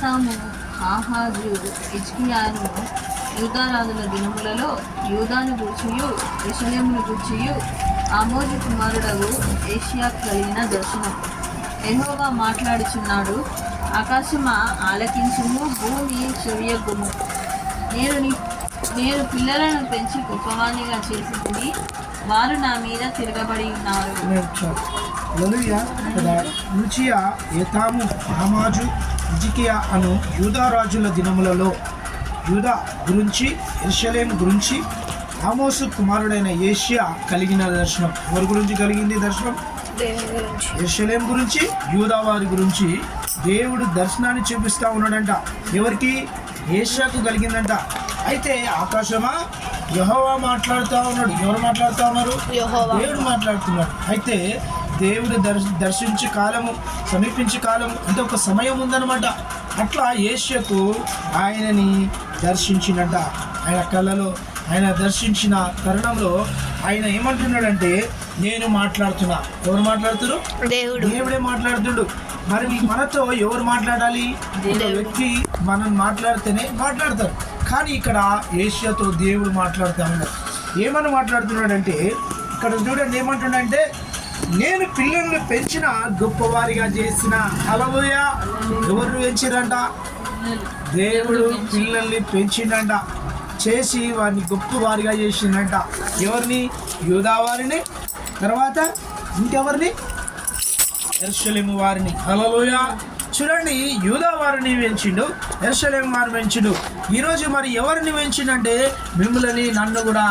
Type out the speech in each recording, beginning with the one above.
యోతాము, ఆహాజు, హిజ్కియాను యూదారాజుల దినములలో యూదాను గూర్చియు యెరూషలేమును గూర్చియు ఆమోజు కుమారుడగు ఏషియాకు కలిగిన దర్శనం. యెహోవా మాట్లాడుచున్నాడు, ఆకాశమా ఆలకించుము, భూమి చెవియొగ్గుము. నేను పిల్లలను పెంచి గొప్పవాణిగా చేసి వారు నా మీద తిరగబడి ఉన్నారు. యోతాము, ఆహాజు, హిజ్కియా అను యూదారాజుల దినములలో యూదా గురించి యెరూషలేము గురించి ఆమోసు కుమారుడైన ఏషియా కలిగిన దర్శనం. ఎవరి గురించి కలిగింది దర్శనం? యెరూషలేము గురించి, యూదా వారి గురించి దేవుడు దర్శనాన్ని చూపిస్తా ఉన్నాడంట. ఎవరికి? ఏషియాకు కలిగిందంట. అయితే ఆకాశమా, యెహోవా మాట్లాడుతూ ఉన్నాడు. ఎవరు మాట్లాడుతూ ఉన్నారు? దేవుడు మాట్లాడుతున్నాడు. అయితే దేవుడు దర్శించే కాలము, సమీపించే కాలము అంటే ఒక సమయం ఉందన్నమాట. అట్లా ఏషియాకు ఆయనని దర్శించినట. ఆయన కళ్ళలో ఆయన దర్శించిన తరుణంలో ఆయన ఏమంటున్నాడంటే, నేను మాట్లాడుతున్నా. ఎవరు మాట్లాడుతున్నారు? దేవుడే మాట్లాడుతుడు. మరి మనతో ఎవరు మాట్లాడాలి? ఒక వ్యక్తి మనం మాట్లాడితేనే మాట్లాడతారు. కానీ ఇక్కడ ఏషియాతో దేవుడు మాట్లాడుతూ ఉన్నాడు. ఏమని మాట్లాడుతున్నాడంటే, ఇక్కడ చూడండి ఏమంటున్నాడంటే, నేను పిల్లల్ని పెంచిన గొప్పవారిగా చేసిన. హల్లెలూయా. ఎవరు పెంచిరంట? దేవుడు పిల్లల్ని పెంచిండంట, చేసి వారిని గొప్పవారిగా చేసిండంట. ఎవరిని? యూదా వారిని, తర్వాత ఇంకెవరిని? యెరూషలేము వారిని. హల్లెలూయా. చూడండి, యూదా వారిని పెంచిండు, యెరూషలేము వారిని పెంచిండు. ఈరోజు మరి ఎవరిని పెంచిండంటే, మిమ్మల్ని నన్ను కూడా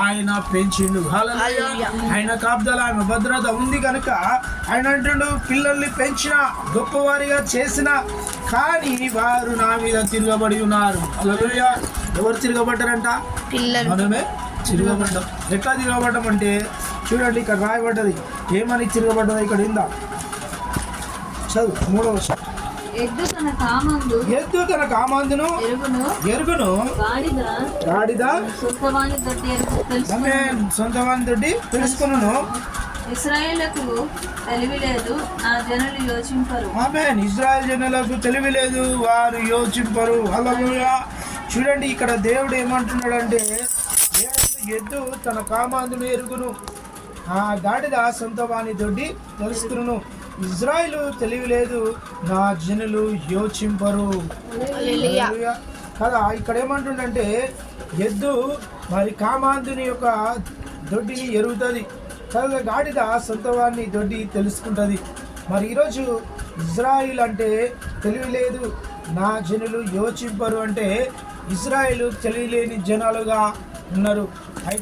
ఆయన పెంచిండు. హల్లెలూయా. ఆయన కాపుదల, ఆయన భద్రత ఉంది కనుక ఆయన అంటుండు, పిల్లల్ని పెంచిన, గొప్పవారిగా చేసిన, కానీ వారు నా మీద తిరగబడి ఉన్నారు. హల్లెలూయా. ఎవరు తిరగబడ్డారంట? మనమే తిరగబడ్డాం. ఎట్లా తిరగబడ్డాం అంటే చూడండి, ఇక్కడ రాయబడ్డది. ఏమని తిరగబడ్డది? ఇక్కడ ఇందా చదువు, 3వ వచనం. ఎద్దు తన కామందును ఎరుగును, గాడిద సొంతవాని తోటి తెలుసుకును. ఇశ్రాయేలుకు తెలివి లేదు, నా జనులు యోచింపరు. ఆమేన్. ఇశ్రాయేలు జనులకు తెలివి లేదు, వారు యోచింపరు. హల్లెలూయా. చూడండి, ఇక్కడ దేవుడు ఏమంటున్నాడంటే, ఎద్దు తన కామాందును ఎరుగును, ఆ గాడిద సొంతవాని తోటి తెలుసుకును. ఇజ్రాయిలు తెలివి లేదు, నా జనులు యోచింపరు. కదా, ఇక్కడ ఏమంటుండంటే, ఎద్దు మరి కామాందుని యొక్క దొడ్డిని ఎరుగుతుంది, కదా గాడిద సొంతవాన్ని దొడ్డి తెలుసుకుంటుంది. మరి ఈరోజు ఇజ్రాయిల్ అంటే తెలివి లేదు, నా జనులు యోచింపరు అంటే ఇజ్రాయిలు తెలివిలేని జనాలుగా ఉన్నారు.